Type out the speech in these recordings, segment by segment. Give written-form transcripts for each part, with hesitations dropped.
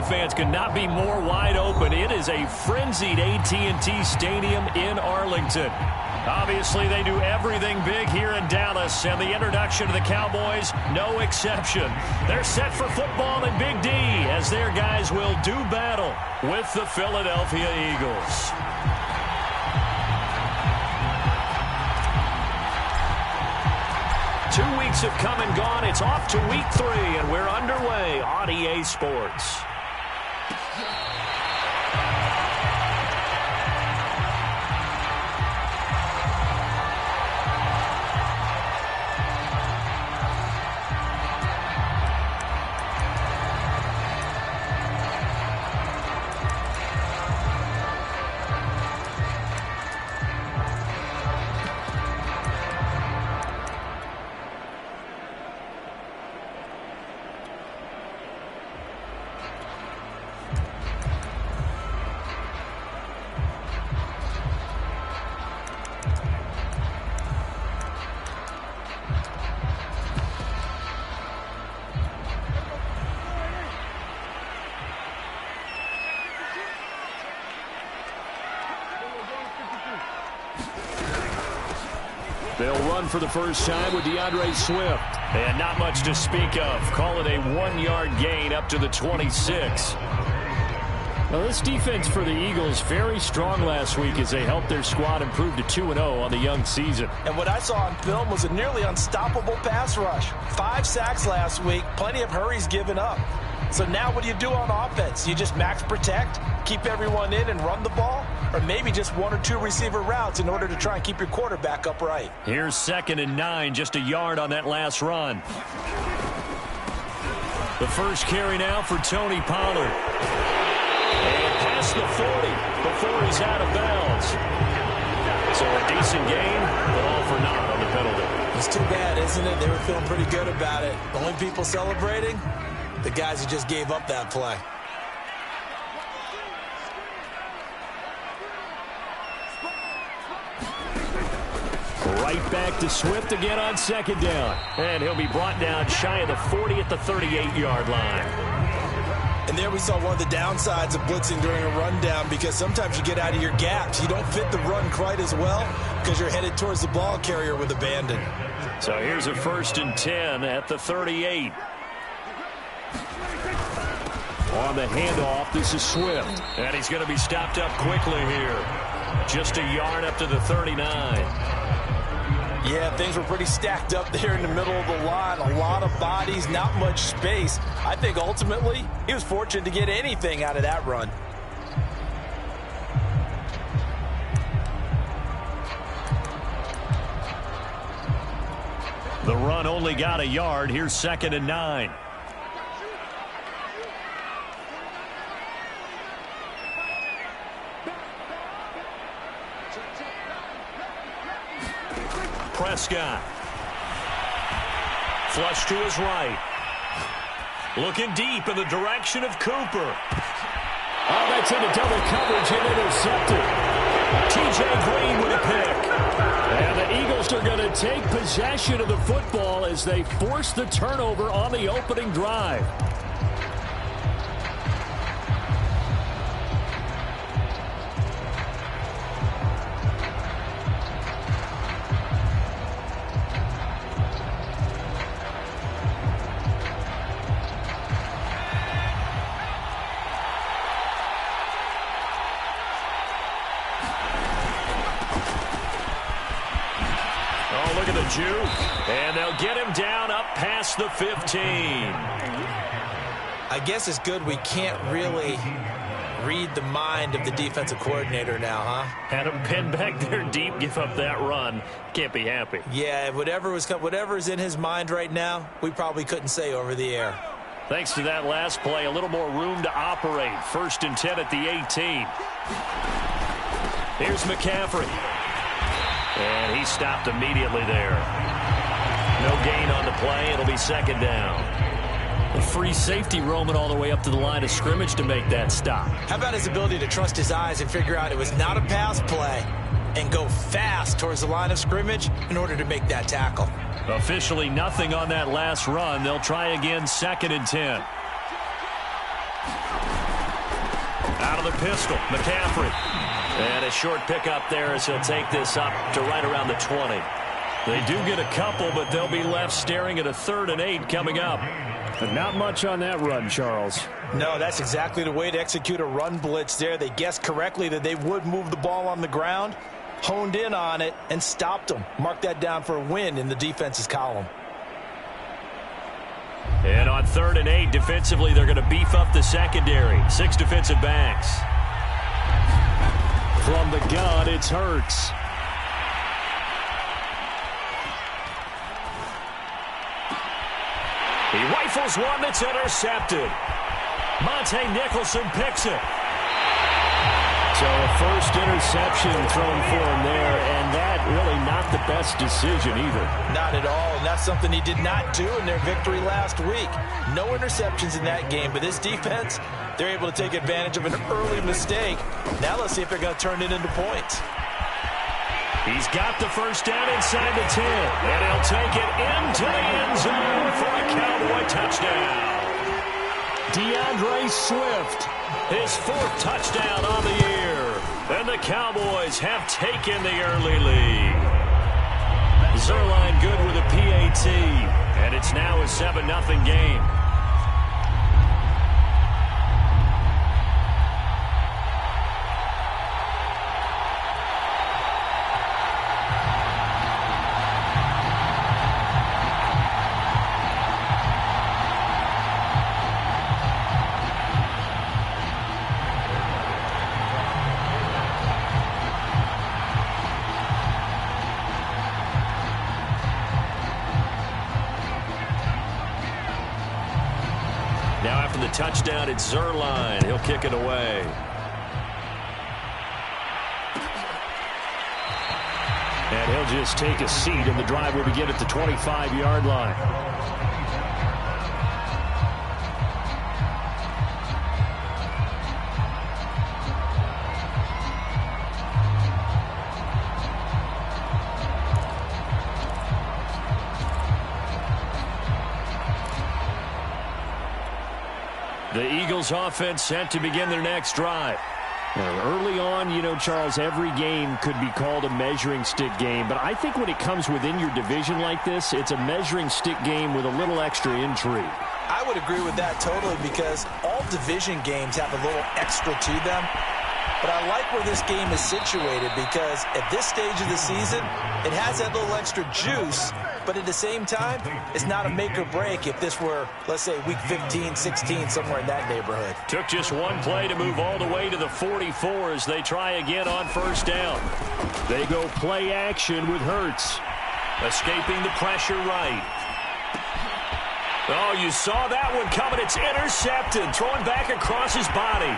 Cowboy fans could not be more wide open. It is a frenzied AT&T Stadium in Arlington. Obviously, they do everything big here in Dallas, and the introduction to the Cowboys, no exception. They're set for football in Big D as their guys will do battle with the Philadelphia Eagles. Two weeks have come and gone. It's off to week 3, and we're underway on EA Sports. They'll run for the first time with DeAndre Swift. And not much to speak of. Call it a 1-yard gain up to the 26. Well, this defense for the Eagles very strong last week as they helped their squad improve to 2-0 on the young season. And what I saw on film was a nearly unstoppable pass rush. 5 sacks last week, plenty of hurries given up. So now what do you do on offense? You just max protect, keep everyone in and run the ball? Or maybe just 1 or 2 receiver routes in order to try and keep your quarterback upright. Here's 2nd and 9, just a yard on that last run. The first carry now for Tony Pollard. And past the 40 before he's out of bounds. So a decent gain, but all for naught on the penalty. It's too bad, isn't it? They were feeling pretty good about it. The only people celebrating, the guys who just gave up that play. Right back to Swift again on 2nd down. And he'll be brought down shy of the 40 at the 38-yard line. And there we saw one of the downsides of blitzing during a rundown, because sometimes you get out of your gaps. You don't fit the run quite as well because you're headed towards the ball carrier with abandon. So here's a 1st and 10 at the 38. On the handoff, this is Swift. And he's going to be stopped up quickly here. Just a yard up to the 39. Yeah, things were pretty stacked up there in the middle of the line. A lot of bodies, not much space. I think ultimately he was fortunate to get anything out of that run. The run only got a yard. Here's 2nd and 9. Prescott. Flush to his right. Looking deep in the direction of Cooper. Oh, that's into double coverage and intercepted. T.J. Green with a pick. And the Eagles are going to take possession of the football as they force the turnover on the opening drive. And they'll get him down up past the 15. I guess it's good we can't really read the mind of the defensive coordinator now, huh? Had him pinned back there deep, give up that run. Can't be happy. Yeah, whatever's in his mind right now, we probably couldn't say over the air. Thanks to that last play, a little more room to operate. 1st and 10 at the 18. Here's McCaffrey. And he stopped immediately there. No gain on the play. It'll be 2nd down. A free safety roaming all the way up to the line of scrimmage to make that stop. How about his ability to trust his eyes and figure out it was not a pass play and go fast towards the line of scrimmage in order to make that tackle? Officially nothing on that last run. They'll try again 2nd and 10. Out of the pistol, McCaffrey. And a short pickup there as he'll take this up to right around the 20. They do get a couple, but they'll be left staring at a 3rd and 8 coming up. And not much on that run, Charles. No, that's exactly the way to execute a run blitz there. They guessed correctly that they would move the ball on the ground, honed in on it, and stopped them. Mark that down for a win in the defense's column. And on 3rd and 8, defensively, they're going to beef up the secondary. 6 defensive backs. From the gun, it's Hurts. He rifles one that's intercepted. Monte Nicholson picks it. So a first interception thrown for him there, and that really not the best decision either. Not at all, and that's something he did not do in their victory last week. No interceptions in that game, but this defense, they're able to take advantage of an early mistake. Now let's see if they're going to turn it into points. He's got the first down inside the 10, and he'll take it into the end zone for a Cowboy touchdown. DeAndre Swift, his 4th touchdown on the year, and the Cowboys have taken the early lead. Zuerlein good with a PAT, and it's now a 7-0 game. Touchdown, it's Zuerlein. He'll kick it away. And he'll just take a seat, and the drive will begin at the 25-yard line. The Eagles offense set to begin their next drive. Now, early on, you know, Charles, every game could be called a measuring stick game. But I think when it comes within your division like this, it's a measuring stick game with a little extra intrigue. I would agree with that totally because all division games have a little extra to them. But I like where this game is situated because at this stage of the season, it has that little extra juice. But at the same time, it's not a make or break if this were, let's say, week 15, 16, somewhere in that neighborhood. Took just one play to move all the way to the 44 as they try again on first down. They go play action with Hurts. Escaping the pressure right. Oh, you saw that one coming. It's intercepted. Throwing back across his body.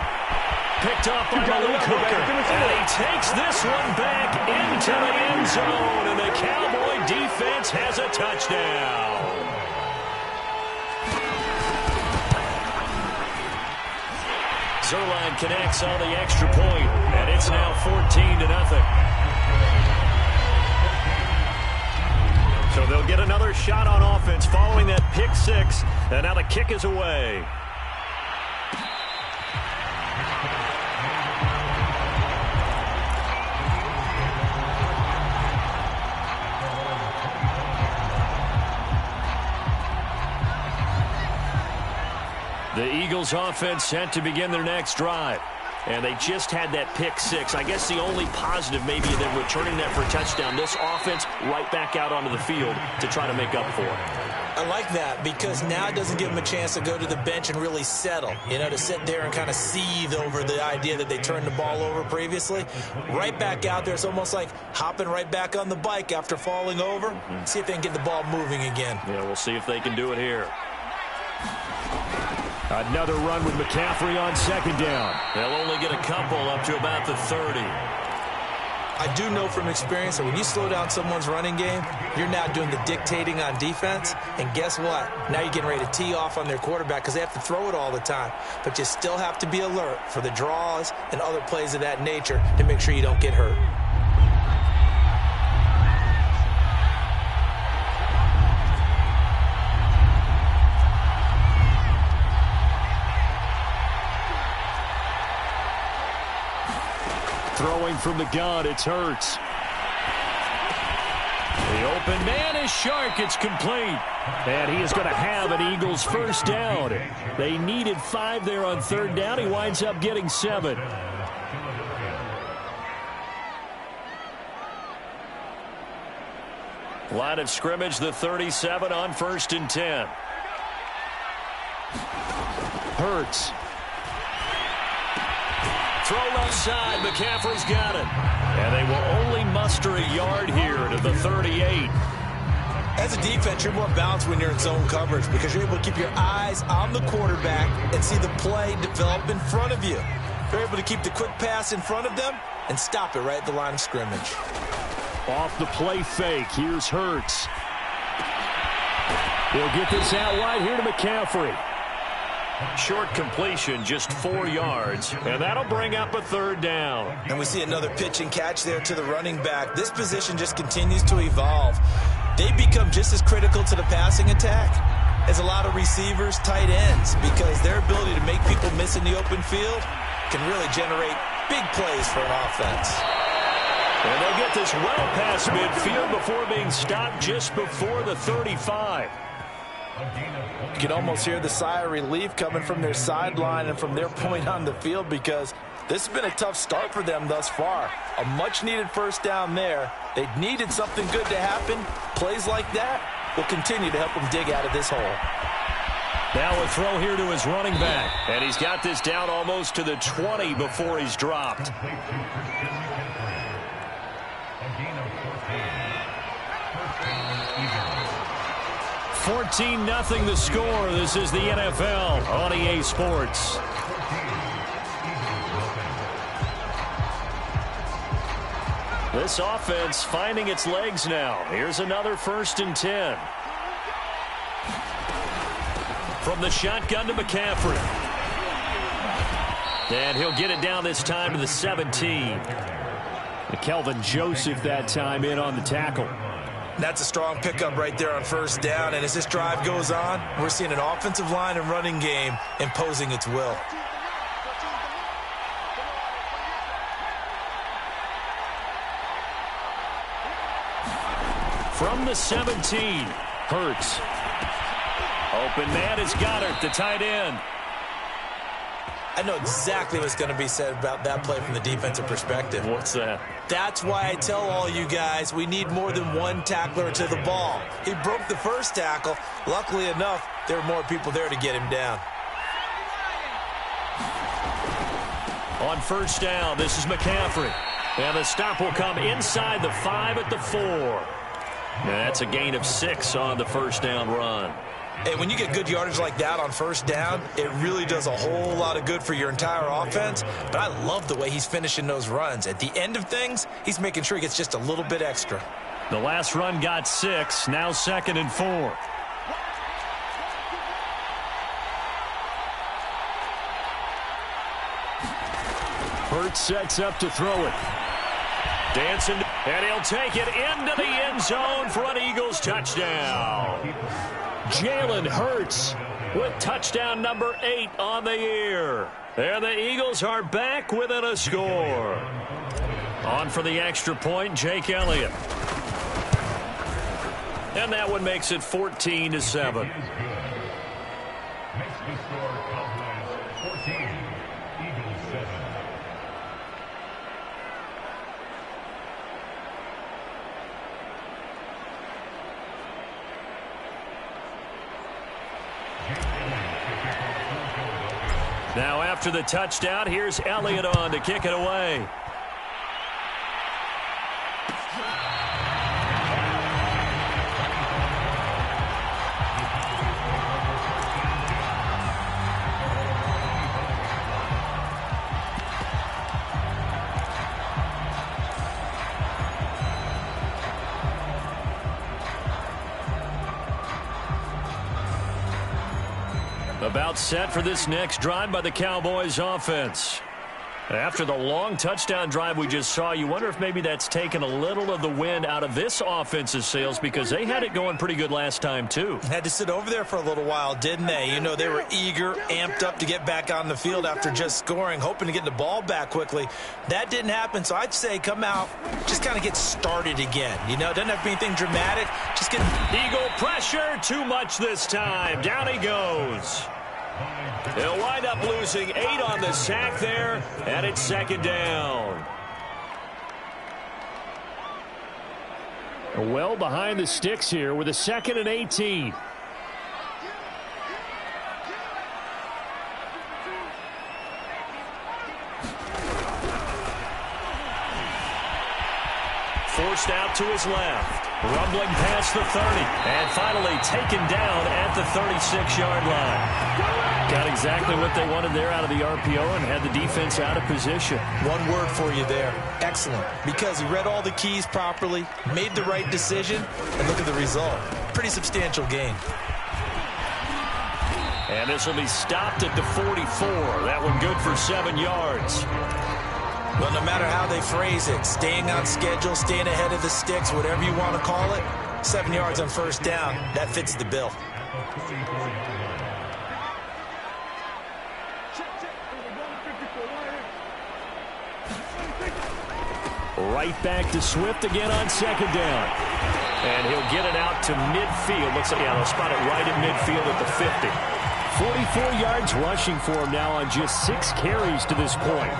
Picked off by Malik Hooker. And he takes this one back into the end zone. And the Cowboy defense has a touchdown. Zuerlein connects on the extra point. And it's now 14-0. So they'll get another shot on offense following that pick six. And now the kick is away. The Eagles offense set to begin their next drive. And they just had that pick six. I guess the only positive maybe them returning that for a touchdown. This offense right back out onto the field to try to make up for it. I like that because now it doesn't give them a chance to go to the bench and really settle. You know, to sit there and kind of seethe over the idea that they turned the ball over previously. Right back out there. It's almost like hopping right back on the bike after falling over. See if they can get the ball moving again. Yeah, we'll see if they can do it here. Another run with McCaffrey on second down. They'll only get a couple up to about the 30. I do know from experience that when you slow down someone's running game, you're now doing the dictating on defense. And guess what? Now you're getting ready to tee off on their quarterback because they have to throw it all the time. But you still have to be alert for the draws and other plays of that nature to make sure you don't get hurt. Throwing from the gun, it's Hurts. The open man is Shark. It's complete. And he is going to have an Eagles first down. They needed 5 there on third down. He winds up getting 7. Line of scrimmage, the 37 on 1st and 10. Hurts. Throw left side. McCaffrey's got it. And they will only muster a yard here to the 38. As a defense, you're more balanced when you're in zone coverage because you're able to keep your eyes on the quarterback and see the play develop in front of you. You're able to keep the quick pass in front of them and stop it right at the line of scrimmage. Off the play fake, here's Hurts. He'll get this out wide here to McCaffrey. Short completion, just 4 yards, and that'll bring up a third down. And we see another pitch and catch there to the running back. This position just continues to evolve. They become just as critical to the passing attack as a lot of receivers, tight ends, because their ability to make people miss in the open field can really generate big plays for an offense. And they'll get this well past midfield before being stopped just before the 35. You can almost hear the sigh of relief coming from their sideline and from their point on the field because this has been a tough start for them thus far. A much-needed first down there. They needed something good to happen. Plays like that will continue to help them dig out of this hole. Now a throw here to his running back. And he's got this down almost to the 20 before he's dropped. 14-0 the score. This is the NFL on EA Sports. This offense finding its legs now. Here's another 1st and 10. From the shotgun to McCaffrey. And he'll get it down this time to the 17. Kelvin Joseph that time in on the tackle. That's a strong pickup right there on first down. And as this drive goes on, we're seeing an offensive line and running game imposing its will. From the 17, Hurts. Open man is Goddard, the tight end. I know exactly what's going to be said about that play from the defensive perspective. What's that? That's why I tell all you guys we need more than one tackler to the ball. He broke the first tackle. Luckily enough, there were more people there to get him down. On first down, this is McCaffrey. And the stop will come inside the 5 at the 4. And that's a gain of 6 on the first down run. And when you get good yardage like that on first down, it really does a whole lot of good for your entire offense. But I love the way he's finishing those runs. At the end of things, he's making sure he gets just a little bit extra. The last run got 6, now 2nd and 4. Hurts sets up to throw it. Dancing, and he'll take it into the end zone for an Eagles touchdown. Jalen Hurts with touchdown number 8 on the year. And the Eagles are back within a score. On for the extra point, Jake Elliott. And that one makes it 14-7. Now after the touchdown, here's Elliott on to kick it away. About set for this next drive by the Cowboys offense. After the long touchdown drive we just saw, you wonder if maybe that's taken a little of the wind out of this offense's sails, because they had it going pretty good last time too. Had to sit over there for a little while, didn't they? You know, they were eager, amped up to get back on the field after just scoring, hoping to get the ball back quickly. That didn't happen, so I'd say come out, just kind of get started again. You know, it doesn't have to be anything dramatic. Just get Eagle pressure, too much this time. Down he goes. They'll wind up losing 8 on the sack there, and it's second down. Well behind the sticks here with a 2nd and 18. Forced out to his left. Rumbling past the 30. And finally taken down at the 36-yard line. Got exactly what they wanted there out of the RPO and had the defense out of position. one word for you there. Excellent. Because he read all the keys properly, made the right decision, and look at the result. Pretty substantial gain. And this will be stopped at the 44. That one good for 7 yards. Well, no matter how they phrase it, staying on schedule, staying ahead of the sticks, whatever you want to call it, 7 yards on first down, that fits the bill. Right back to Swift again on 2nd down. And he'll get it out to midfield. Looks like, yeah, they'll spot it right at midfield at the 50. 44 yards rushing for him now on just 6 carries to this point.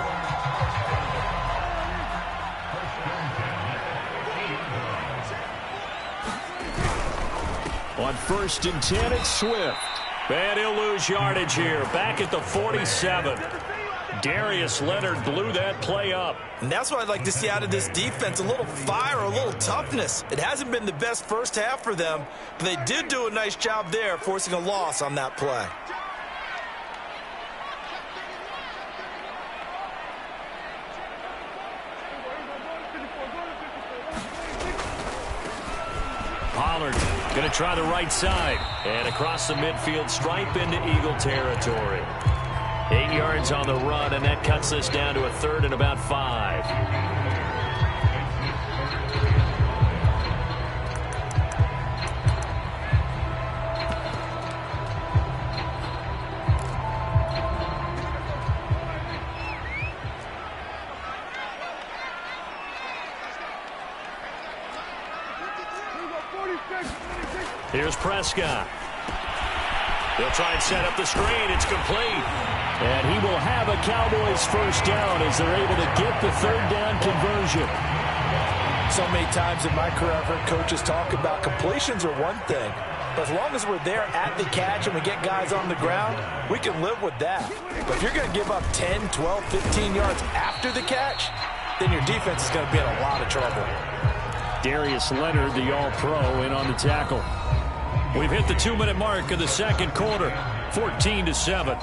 On 1st and 10, it's Swift. And he'll lose yardage here. Back at the 47. Darius Leonard blew that play up. And that's what I'd like to see out of this defense, a little fire, a little toughness. It hasn't been the best first half for them, but they did do a nice job there, forcing a loss on that play. Pollard going to try the right side. And across the midfield stripe into Eagle territory. 8 yards on the run, and that cuts this down to a 3rd and about 5. Here's Prescott. He'll try and set up the screen. It's complete. And he will have a Cowboys first down as they're able to get the 3rd down conversion. So many times in my career, I've heard coaches talk about completions are one thing. But as long as we're there at the catch and we get guys on the ground, we can live with that. But if you're going to give up 10, 12, 15 yards after the catch, then your defense is going to be in a lot of trouble. Darius Leonard, the All-Pro, in on the tackle. We've hit the 2-minute mark of the second quarter, 14-7.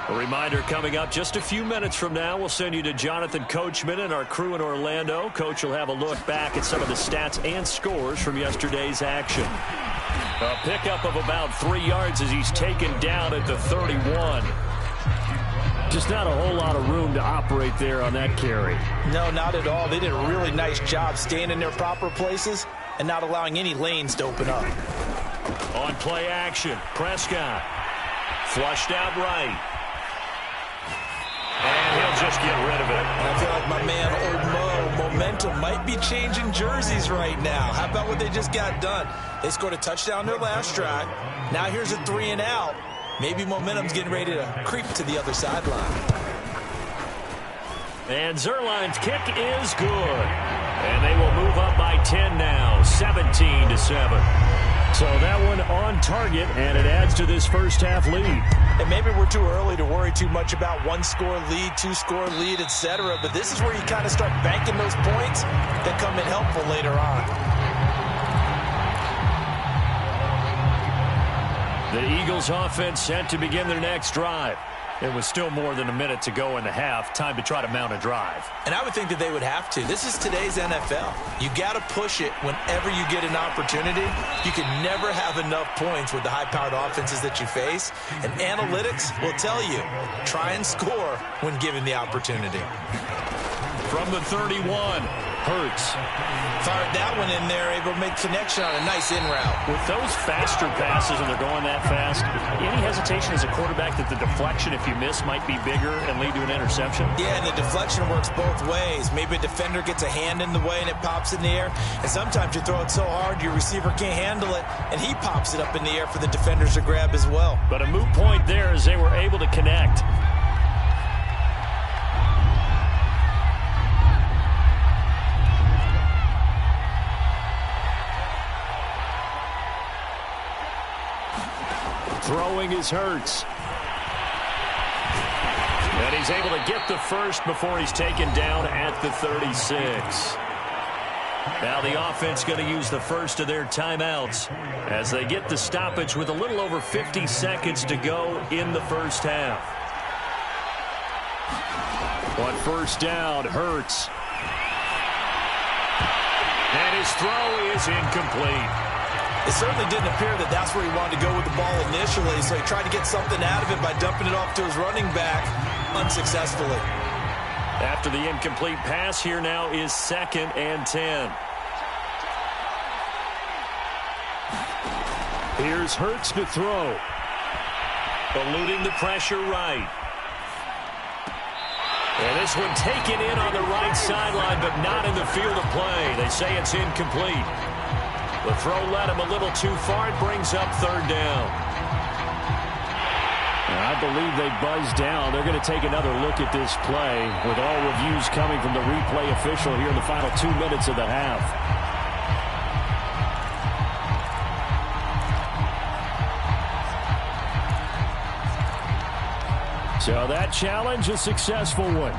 A reminder coming up just a few minutes from now, we'll send you to Jonathan Coachman and our crew in Orlando. Coach will have a look back at some of the stats and scores from yesterday's action. A pickup of about 3 yards as he's taken down at the 31. Just not a whole lot of room to operate there on that carry. No, not at all. They did a really nice job staying in their proper places and not allowing any lanes to open up. On play action, Prescott. Flushed out right. And he'll just get rid of it. And I feel like my man, Old Mo, momentum might be changing jerseys right now. How about what they just got done? They scored a touchdown their last drive. Now here's a 3 and out. Maybe momentum's getting ready to creep to the other sideline. And Zuerlein's kick is good. And they will move up by 10 now, 17-7. So that one on target, and it adds to this first half lead. And maybe we're too early to worry too much about 1-score lead, 2-score lead, etc. But this is where you kind of start banking those points that come in helpful later on. The Eagles offense set to begin their next drive. It was still more than a minute to go in the half. Time to try to mount a drive. And I would think that they would have to. This is today's NFL. You got to push it whenever you get an opportunity. You can never have enough points with the high-powered offenses that you face. And analytics will tell you, try and score when given the opportunity. From the 31, Hurts. Fired that one in there, able to make connection on a nice in route. With those faster passes and they're going that fast, any hesitation as a quarterback that the deflection, if you miss, might be bigger and lead to an interception? Yeah, and the deflection works both ways. Maybe a defender gets a hand in the way and it pops in the air. And sometimes you throw it so hard your receiver can't handle it, and he pops it up in the air for the defenders to grab as well. But a moot point there as they were able to connect. Throwing is Hurts. And he's able to get the first before he's taken down at the 36. Now the offense going to use the first of their timeouts as they get the stoppage with a little over 50 seconds to go in the first half. On first down, Hurts. And his throw is incomplete. It certainly didn't appear that that's where he wanted to go with the ball initially, so he tried to get something out of it by dumping it off to his running back unsuccessfully. After the incomplete pass, here now is 2nd and 10. Here's Hurts to throw. Eluding the pressure right. And this one taken in on the right sideline, but not in the field of play. They say it's incomplete. The throw led him a little too far. It brings up 3rd down. And I believe they buzzed down. They're going to take another look at this play with all reviews coming from the replay official here in the final 2 minutes of the half. So that challenge, a successful one.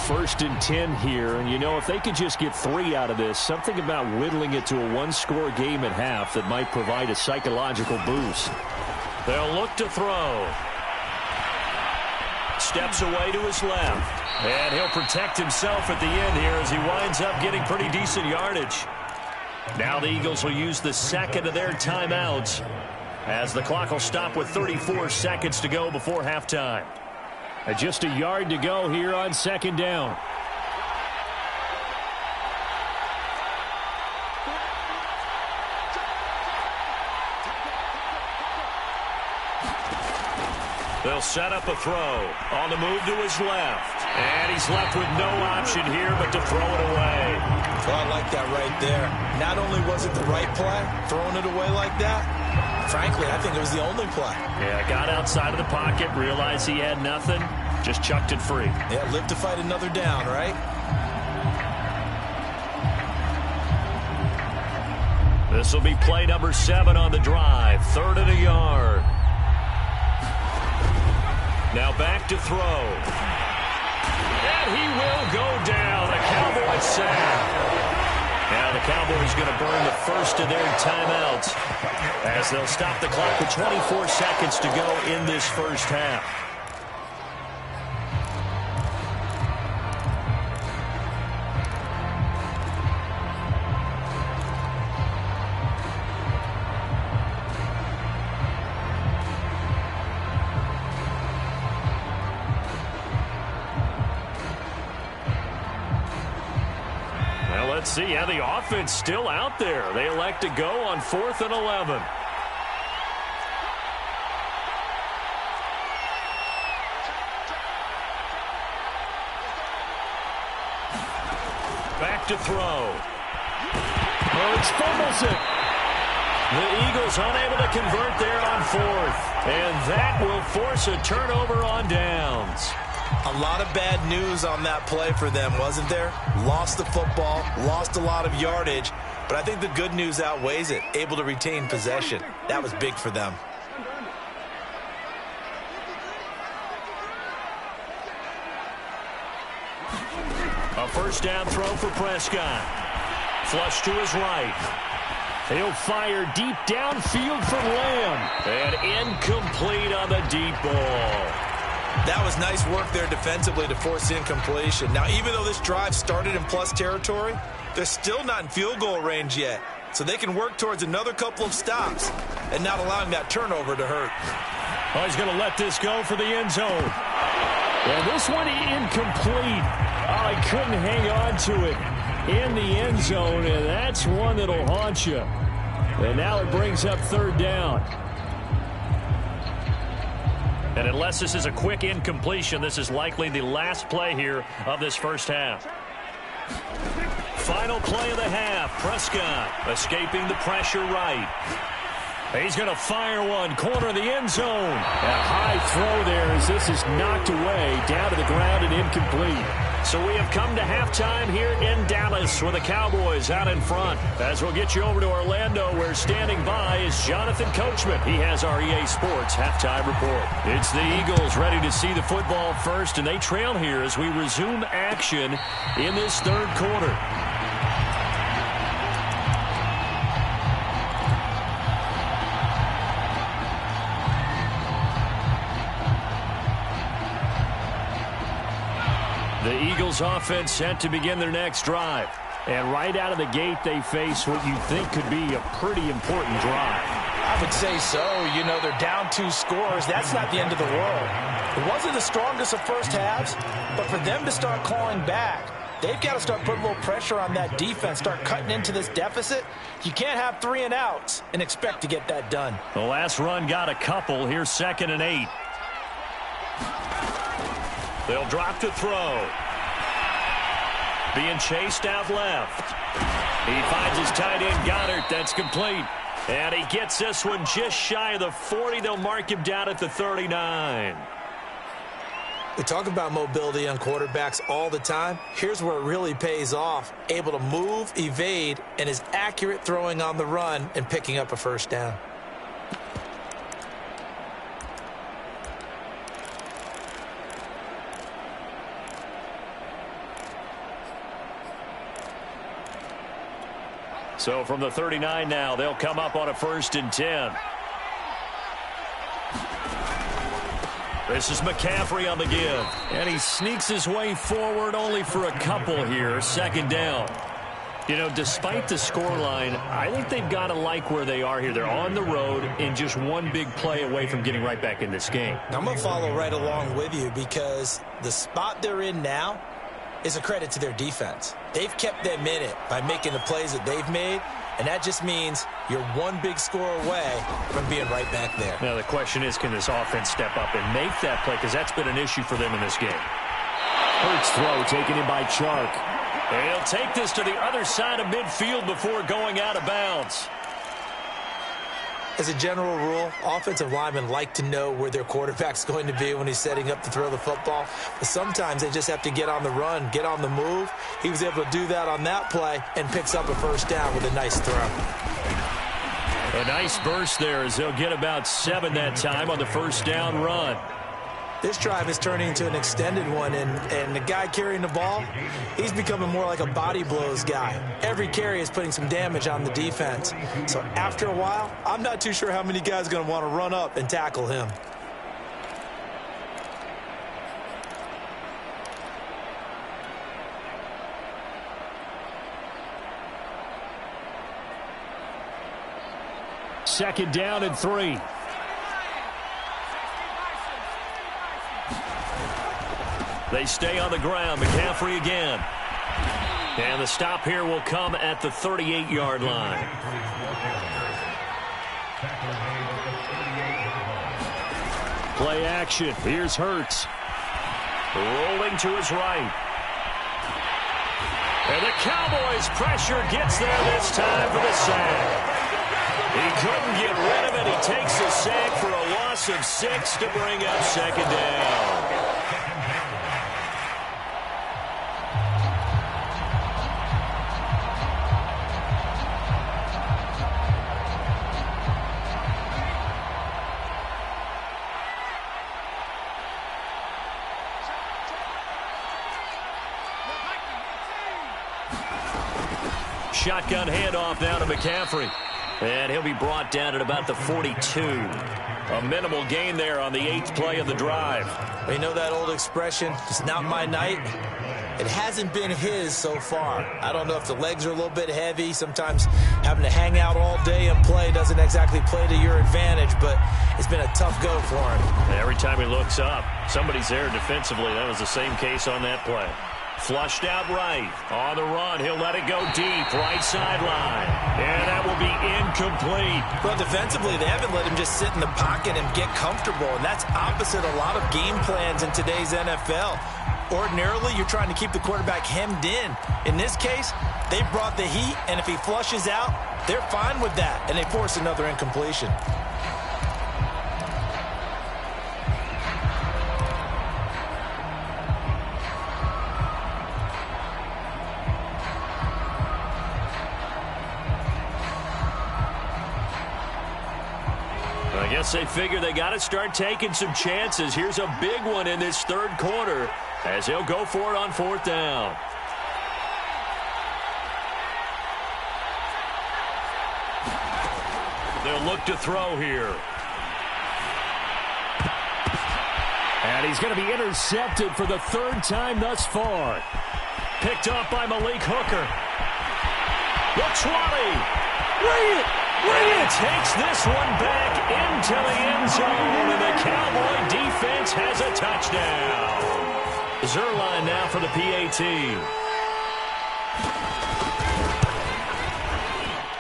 First and 10 here, and you know, if they could just get 3 out of this, something about whittling it to a one-score game at half that might provide a psychological boost. They'll look to throw. Steps away to his left, and he'll protect himself at the end here as he winds up getting pretty decent yardage. Now the Eagles will use the 2nd of their timeouts as the clock will stop with 34 seconds to go before halftime. Just a yard to go here on 2nd down. They'll set up a throw on the move to his left. And he's left with no option here but to throw it away. Well, I like that right there. Not only was it the right play, throwing it away like that, frankly, I think it was the only play. Yeah, got outside of the pocket, realized he had nothing, just chucked it free. Yeah, live to fight another down, right? This will be play number 7 on the drive. 3rd and a yard. Now back to throw. And he will go down. A Cowboy sack. Now the Cowboys going to burn the first of their timeouts as they'll stop the clock with 24 seconds to go in this first half. Let's see how the offense still out there. They elect to go on 4th and 11. Back to throw. Hurts fumbles it. The Eagles unable to convert there on 4th. And that will force a turnover on downs. A lot of bad news on that play for them, wasn't there? Lost the football, lost a lot of yardage, but I think the good news outweighs it. Able to retain possession. That was big for them. A first down throw for Prescott. Flush to his right. He'll fire deep downfield for Lamb. And incomplete on the deep ball. That was nice work there defensively to force incompletion. Now, even though this drive started in plus territory, they're still not in field goal range yet. So they can work towards another couple of stops and not allowing that turnover to hurt. Oh, he's going to let this go for the end zone. And this one incomplete. Oh, he couldn't hang on to it in the end zone, and that's one that'll haunt you. And now it brings up third down. And unless this is a quick incompletion, this is likely the last play here of this first half. Final play of the half. Prescott escaping the pressure right. He's going to fire one. Corner of the end zone. A high throw there as this is knocked away down to the ground and incomplete. So we have come to halftime here in Dallas with the Cowboys out in front. As we'll get you over to Orlando, where standing by is Jonathan Coachman. He has our EA Sports halftime report. It's the Eagles ready to see the football first, and they trail here as we resume action in this third quarter. The Eagles offense set to begin their next drive. And right out of the gate, they face what you think could be a pretty important drive. I would say so. You know, they're down 2 scores. That's not the end of the world. It wasn't the strongest of first halves, but for them to start clawing back, they've got to start putting a little pressure on that defense, start cutting into this deficit. You can't have 3 and outs and expect to get that done. The last run got a couple. Here's 2nd and 8. They'll drop to throw. Being chased out left. He finds his tight end, Goddard. That's complete. And he gets this one just shy of the 40. They'll mark him down at the 39. We talk about mobility on quarterbacks all the time. Here's where it really pays off. Able to move, evade, and is accurate throwing on the run and picking up a first down. So from the 39 now, they'll come up on a 1st and 10. This is McCaffrey on the give. And he sneaks his way forward only for a couple here. 2nd down. You know, despite the scoreline, I think they've got to like where they are here. They're on the road and just one big play away from getting right back in this game. I'm going to follow right along with you because the spot they're in now is a credit to their defense. They've kept them in it by making the plays that they've made, and that just means you're one big score away from being right back there. Now the question is, can this offense step up and make that play? Because that's been an issue for them in this game. Hurts throw taken in by Chark. He'll take this to the other side of midfield before going out of bounds. As a general rule, offensive linemen like to know where their quarterback's going to be when he's setting up to throw the football. But sometimes they just have to get on the run, get on the move. He was able to do that on that play and picks up a first down with a nice throw. A nice burst there as they'll get about 7 that time on the first down run. This drive is turning into an extended one, and the guy carrying the ball, he's becoming more like a body blows guy. Every carry is putting some damage on the defense. So after a while, I'm not too sure how many guys are going to want to run up and tackle him. Second down and 3. They stay on the ground. McCaffrey again. And the stop here will come at the 38-yard line. Play action. Here's Hurts. Rolling to his right. And the Cowboys' pressure gets there this time for the sack. He couldn't get rid of it. He takes the sack for a loss of 6 to bring up 2nd down. Shotgun handoff now to McCaffrey. And he'll be brought down at about the 42. A minimal gain there on the 8th play of the drive. You know that old expression, it's not my night? It hasn't been his so far. I don't know if the legs are a little bit heavy. Sometimes having to hang out all day and play doesn't exactly play to your advantage, but it's been a tough go for him. Every time he looks up, somebody's there defensively. That was the same case on that play. Flushed out right. On the run, he'll let it go deep. Right sideline. And that will be incomplete. Well, defensively, they haven't let him just sit in the pocket and get comfortable, and that's opposite a lot of game plans in today's NFL. Ordinarily, you're trying to keep the quarterback hemmed in. In this case, they brought the heat, and if he flushes out, they're fine with that, and they force another incompletion. I guess they figure they got to start taking some chances. Here's a big one in this third quarter as he'll go for it on 4th down. They'll look to throw here. And he's going to be intercepted for the 3rd time thus far. Picked up by Malik Hooker. Looks running. Read it! And takes this one back into the end zone, and the Cowboy defense has a touchdown. Zuerlein now for the PAT.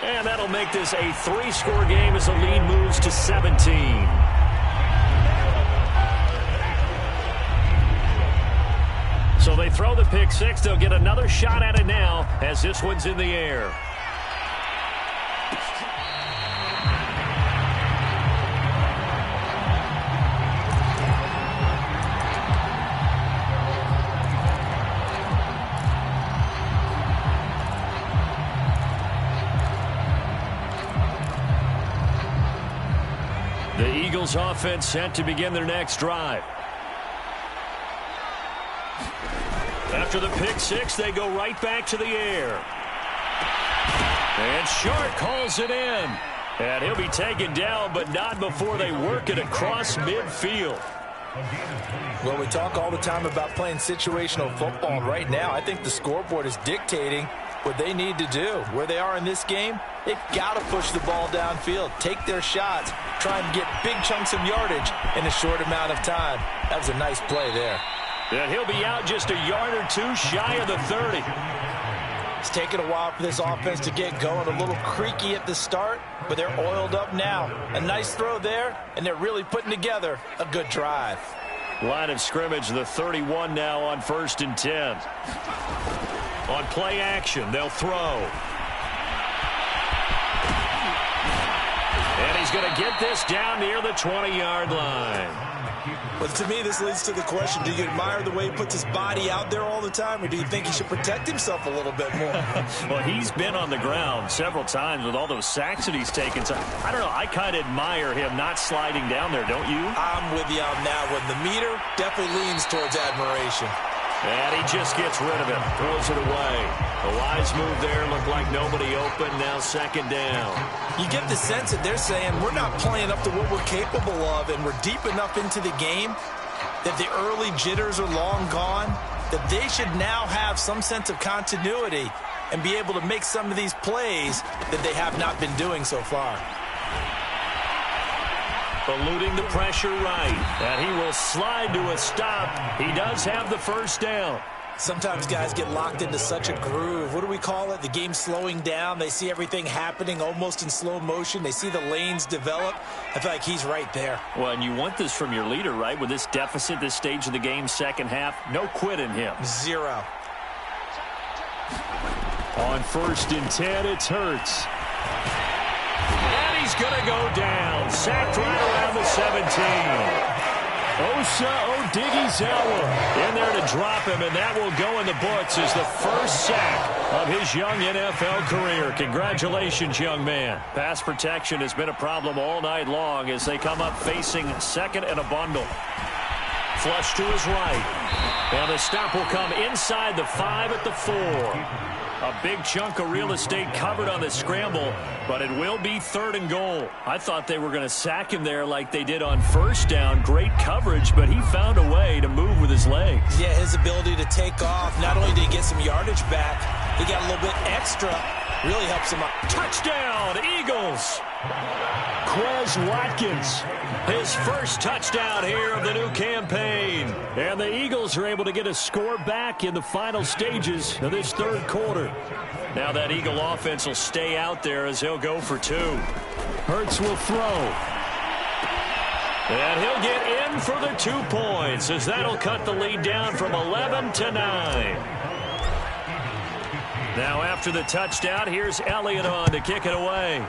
And that'll make this a 3-score game as the lead moves to 17. So they throw the pick six. They'll get another shot at it now as this one's in the air. The Eagles offense set to begin their next drive. After the pick six, they go right back to the air. And Short calls it in. And he'll be taken down, but not before they work it across midfield. Well, we talk all the time about playing situational football. Right now, I think the scoreboard is dictating what they need to do. Where they are in this game, they've got to push the ball downfield, take their shots, try and get big chunks of yardage in a short amount of time. That was a nice play there. And he'll be out just a yard or two shy of the 30. It's taken a while for this offense to get going. A little creaky at the start, but they're oiled up now. A nice throw there, and they're really putting together a good drive. Line of scrimmage, the 31 now on 1st and 10. On play action, they'll throw. And he's going to get this down near the 20-yard line. But to me, this leads to the question, do you admire the way he puts his body out there all the time, or do you think he should protect himself a little bit more? Well, he's been on the ground several times with all those sacks that he's taken. So, I don't know, I kind of admire him not sliding down there, don't you? I'm with you on that one. The meter definitely leans towards admiration. And he just gets rid of it, throws it away. A wise move there, looked like nobody open, now 2nd down. You get the sense that they're saying we're not playing up to what we're capable of, and we're deep enough into the game that the early jitters are long gone, that they should now have some sense of continuity and be able to make some of these plays that they have not been doing so far. Eluding the pressure right. And he will slide to a stop. He does have the 1st down. Sometimes guys get locked into such a groove. What do we call it? The game slowing down. They see everything happening almost in slow motion. They see the lanes develop. I feel like he's right there. Well, and you want this from your leader, right? With this deficit, this stage of the game, 2nd half, no quit in him. 0. On 1st and 10, it's Hurts. And he's going to go down. Sacked right around the 17. Osa Odighizuwa in there to drop him, and that will go in the books as the first sack of his young NFL career. Congratulations, young man. Pass protection has been a problem all night long as they come up facing 2nd and a bundle. Flush to his right. And the stop will come inside the 5 at the 4. A big chunk of real estate covered on the scramble, but it will be 3rd and goal. I thought they were going to sack him there like they did on 1st down. Great coverage, but he found a way to move with his legs. Yeah, his ability to take off. Not only did he get some yardage back, he got a little bit extra. Really helps him out. Touchdown, Eagles! Quez Watkins. His first touchdown here of the new campaign. And the Eagles are able to get a score back in the final stages of this 3rd quarter. Now that Eagle offense will stay out there as he'll go for 2. Hurts will throw. And he'll get in for the 2 points as that'll cut the lead down from 11 to 9. Now after the touchdown, here's Elliott on to kick it away.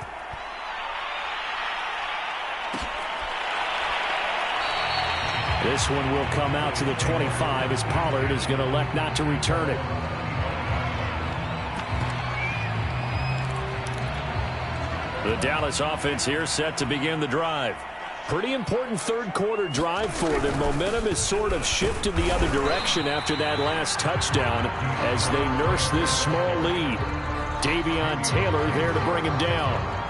This one will come out to the 25 as Pollard is going to elect not to return it. The Dallas offense here set to begin the drive. Pretty important 3rd quarter drive for them. Momentum has sort of shifted the other direction after that last touchdown as they nurse this small lead. Davion Taylor there to bring him down.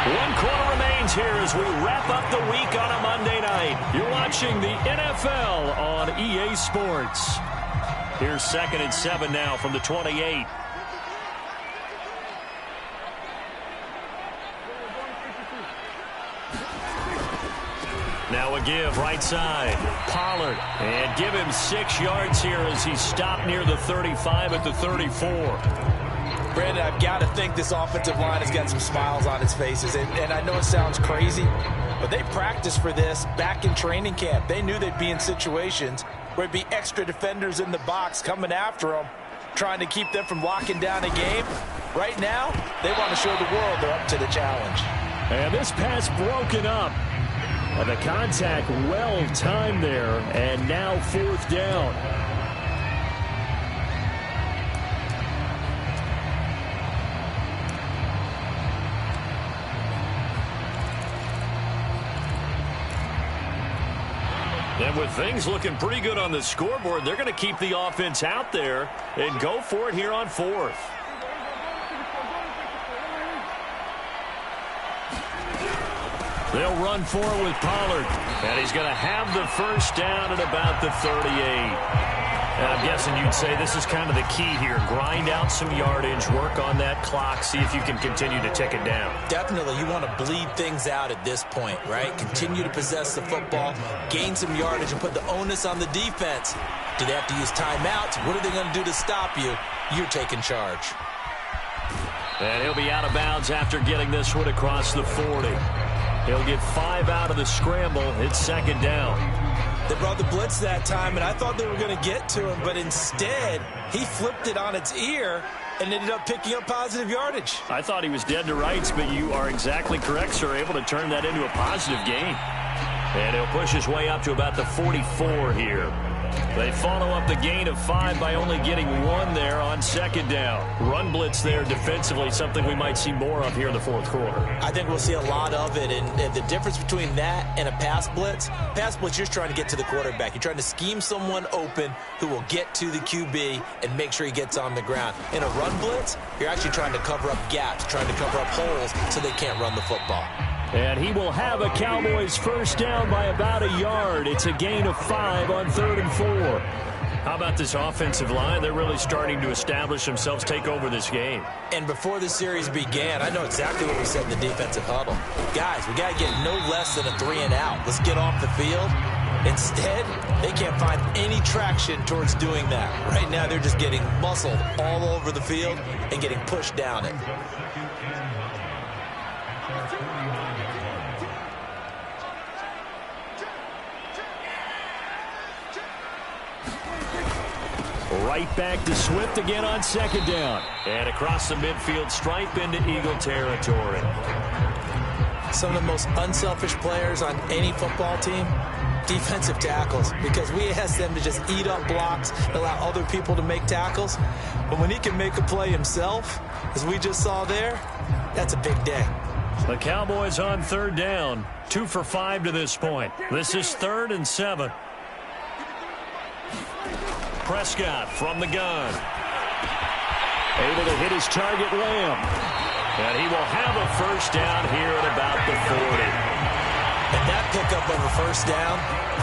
1 quarter remains here as we wrap up the week on a Monday night. You're watching the NFL on EA Sports. Here's 2nd and 7 now from the 28. Now a give right side. Pollard. And give him 6 yards here as he stopped near the 35 at the 34. Brandon, I've got to think this offensive line has got some smiles on its faces. And I know it sounds crazy, but they practiced for this back in training camp. They knew they'd be in situations where there'd be extra defenders in the box coming after them, trying to keep them from locking down a game. Right now, they want to show the world they're up to the challenge. And this pass broken up. And the contact well timed there, and now 4th down. And with things looking pretty good on the scoreboard, they're going to keep the offense out there and go for it here on 4th. They'll run for it with Pollard. And he's going to have the 1st down at about the 38. And I'm guessing you'd say this is kind of the key here. Grind out some yardage, work on that clock, see if you can continue to tick it down. Definitely, you want to bleed things out at this point, right? Continue to possess the football, gain some yardage, and put the onus on the defense. Do they have to use timeouts? What are they going to do to stop you? You're taking charge. And he'll be out of bounds after getting this one across the 40. He'll get 5 out of the scramble. It's 2nd down. They brought the blitz that time, and I thought they were going to get to him, but instead, he flipped it on its ear and ended up picking up positive yardage. I thought he was dead to rights, but you are exactly correct, sir. Able to turn that into a positive gain. And he'll push his way up to about the 44 here. They follow up the gain of 5 by only getting 1 there on 2nd down. Run blitz there defensively, something we might see more of here in the 4th quarter. I think we'll see a lot of it, and the difference between that and a pass blitz, you're just trying to get to the quarterback. You're trying to scheme someone open who will get to the QB and make sure he gets on the ground. In a run blitz, you're actually trying to cover up gaps, trying to cover up holes so they can't run the football. And he will have a Cowboys 1st down by about a yard. It's a gain of 5 on 3rd and 4. How about this offensive line? They're really starting to establish themselves, take over this game. And before the series began, I know exactly what we said in the defensive huddle. Guys, we got to get no less than a 3-and-out. Let's get off the field. Instead, they can't find any traction towards doing that. Right now, they're just getting muscled all over the field and getting pushed down it. Right back to Swift again on 2nd down. And across the midfield stripe into Eagle territory. Some of the most unselfish players on any football team, defensive tackles, because we ask them to just eat up blocks and allow other people to make tackles. But when he can make a play himself, as we just saw there, that's a big day. The Cowboys on 3rd down, 2 for 5 to this point. This is 3rd and 7. Prescott from the gun. Able to hit his target, Lamb. And he will have a first down here at about the 40. And that pickup of a first down,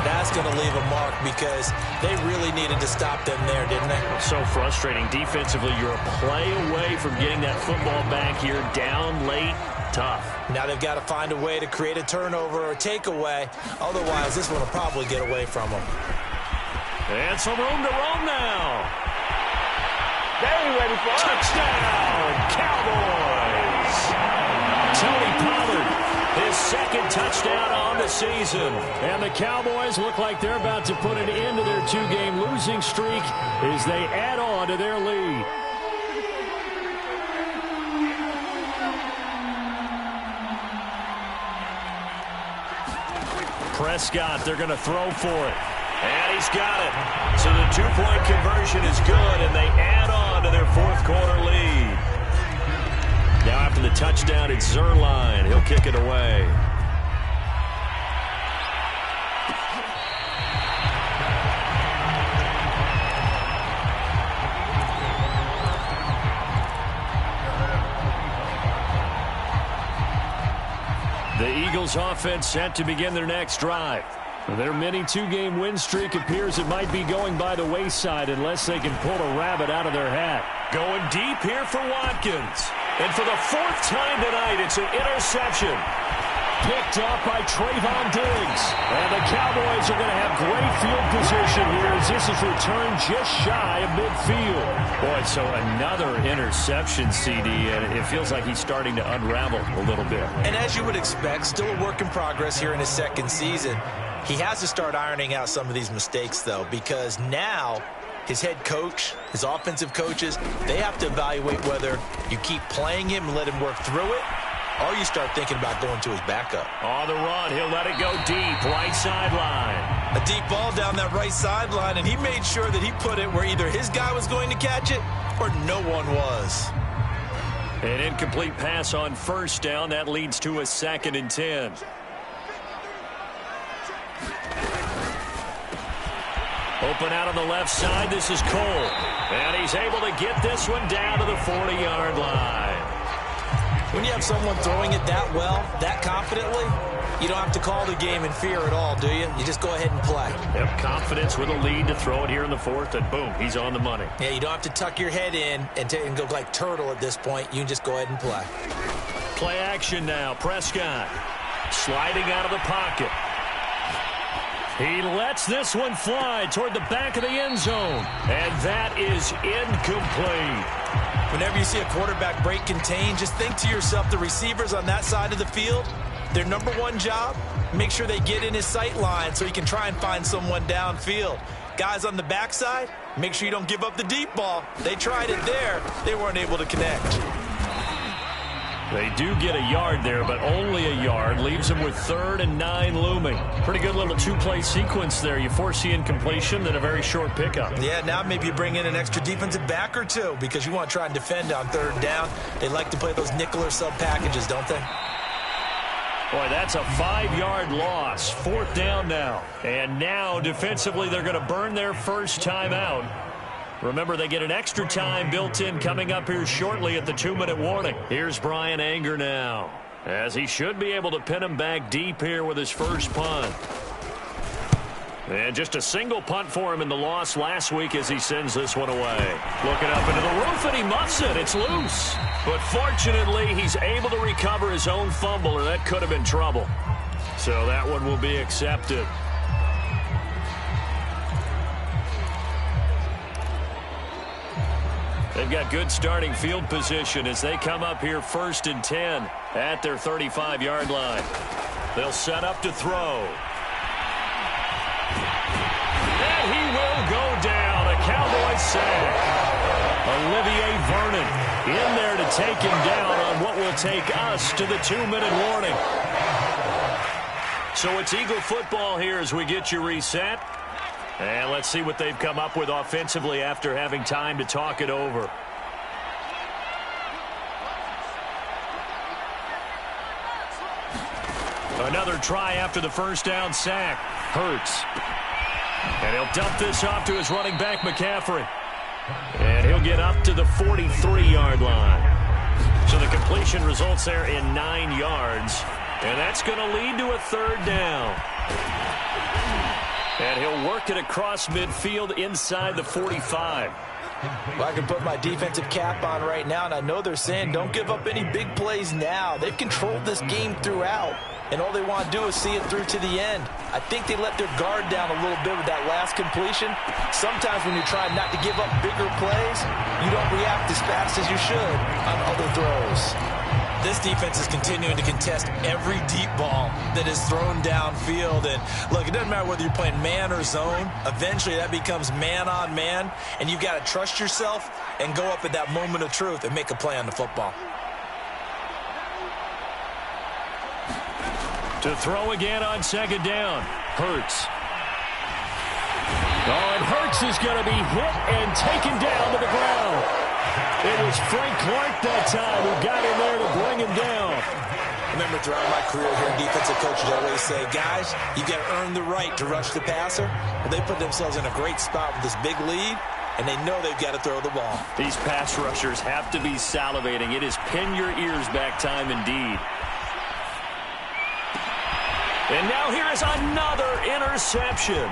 that's going to leave a mark because they really needed to stop them there, didn't they? So frustrating. Defensively, you're a play away from getting that football back here. Down late, tough. Now they've got to find a way to create a turnover or a takeaway. Otherwise, this one will probably get away from them. And some room to roam now. They ready for touchdown, Cowboys. Tony Pollard, his second touchdown on the season. And the Cowboys look like they're about to put an end to their two-game losing streak as they add on to their lead. Prescott, they're going to throw for it. And he's got it. So the two-point conversion is good, and they add on to their fourth-quarter lead. Now after the touchdown, it's Zuerlein. He'll kick it away. The Eagles offense set to begin their next drive. Their mini two-game win streak appears it might be going by the wayside unless they can pull a rabbit out of their hat. Going deep here for Watkins. And for the fourth time tonight, it's an interception. Picked up by Trayvon Diggs. And the Cowboys are going to have great field position here as this is returned just shy of midfield. Boy, so another interception, CD, and it feels like he's starting to unravel a little bit. And as you would expect, still a work in progress here in his second season. He has to start ironing out some of these mistakes, though, because now his head coach, his offensive coaches, they have to evaluate whether you keep playing him and let him work through it, or you start thinking about going to his backup. On the run, he'll let it go deep, right sideline. A deep ball down that right sideline, and he made sure that he put it where either his guy was going to catch it or no one was. An incomplete pass on first down. That leads to a 2nd and 10. Open out on the left side. This is Cole. And he's able to get this one down to the 40-yard line. When you have someone throwing it that well, that confidently, you don't have to call the game in fear at all, do you? You just go ahead and play. Yep, confidence with a lead to throw it here in the fourth, and boom, he's on the money. Yeah, you don't have to tuck your head in and go like turtle at this point. You can just go ahead and play. Play action now. Prescott sliding out of the pocket. He lets this one fly toward the back of the end zone. And that is incomplete. Whenever you see a quarterback break contain, just think to yourself, the receivers on that side of the field, their number one job, make sure they get in his sight line so he can try and find someone downfield. Guys on the backside, make sure you don't give up the deep ball. They tried it there. They weren't able to connect. They do get a yard there, but only a yard. Leaves them with 3rd and 9 looming. Pretty good little two-play sequence there. You force the incompletion, then a very short pickup. Yeah, now maybe you bring in an extra defensive back or two because you want to try and defend on 3rd down. They like to play those nickel or sub packages, don't they? Boy, that's a 5-yard loss. 4th down now. And now, defensively, they're going to burn their first timeout. Remember, they get an extra time built in coming up here shortly at the 2-minute warning. Here's Bryan Anger now, as he should be able to pin him back deep here with his first punt. And just a single punt for him in the loss last week as he sends this one away. Looking up into the roof, and he muffs it. It's loose. But fortunately, he's able to recover his own fumble, or that could have been trouble. So that one will be accepted. They've got good starting field position as they come up here 1st and 10 at their 35-yard line. They'll set up to throw. And he will go down. A Cowboys sack. Olivier Vernon in there to take him down on what will take us to the 2-minute warning. So it's Eagle football here as we get you reset. And let's see what they've come up with offensively after having time to talk it over. Another try after the first down sack. Hurts. And he'll dump this off to his running back, McCaffrey. And he'll get up to the 43-yard line. So the completion results there in 9 yards. And that's going to lead to a third down. And he'll work it across midfield inside the 45. Well, I can put my defensive cap on right now, and I know they're saying don't give up any big plays now. They've controlled this game throughout, and all they want to do is see it through to the end. I think they let their guard down a little bit with that last completion. Sometimes when you're trying not to give up bigger plays, you don't react as fast as you should on other throws. This defense is continuing to contest every deep ball that is thrown downfield. And look, it doesn't matter whether you're playing man or zone. Eventually that becomes man on man, and you've got to trust yourself and go up at that moment of truth and make a play on the football. To throw again on second down, Hurts. Oh, and Hurts is going to be hit and taken down to the ground. It was Frank Clark that time who got in there to bring him down. Remember, throughout my career here, defensive coaches always say, guys, you got to earn the right to rush the passer. Well, they put themselves in a great spot with this big lead, and they know they've got to throw the ball. These pass rushers have to be salivating. It is pin your ears back time indeed. And now here is another interception.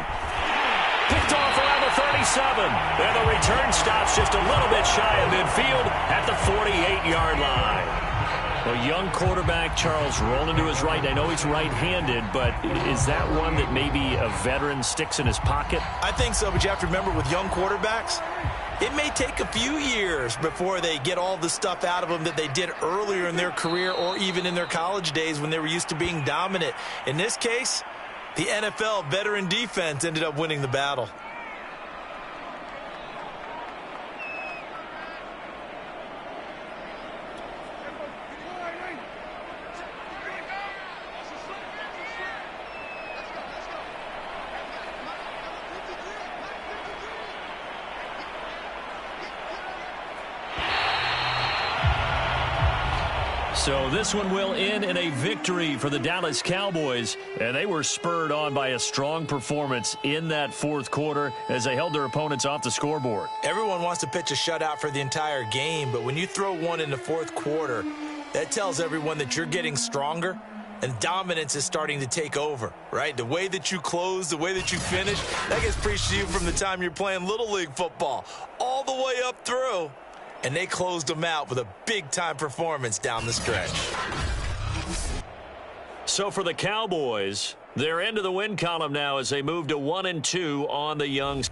Picked off around the 37. And the return stops just a little bit shy of midfield at the 48-yard line. Well, young quarterback Charles rolling to his right. I know he's right-handed, but is that one that maybe a veteran sticks in his pocket? I think so, but you have to remember with young quarterbacks, it may take a few years before they get all the stuff out of them that they did earlier in their career or even in their college days when they were used to being dominant. In this case, the NFL veteran defense ended up winning the battle. So this one will end in a victory for the Dallas Cowboys, and they were spurred on by a strong performance in that fourth quarter as they held their opponents off the scoreboard. Everyone wants to pitch a shutout for the entire game, but when you throw one in the fourth quarter, that tells everyone that you're getting stronger and dominance is starting to take over, right? The way that you close, the way that you finish, that gets preached to you from the time you're playing Little League football all the way up through. And they closed them out with a big-time performance down the stretch. So for the Cowboys, they're into the win column now as they move to 1-2 on the young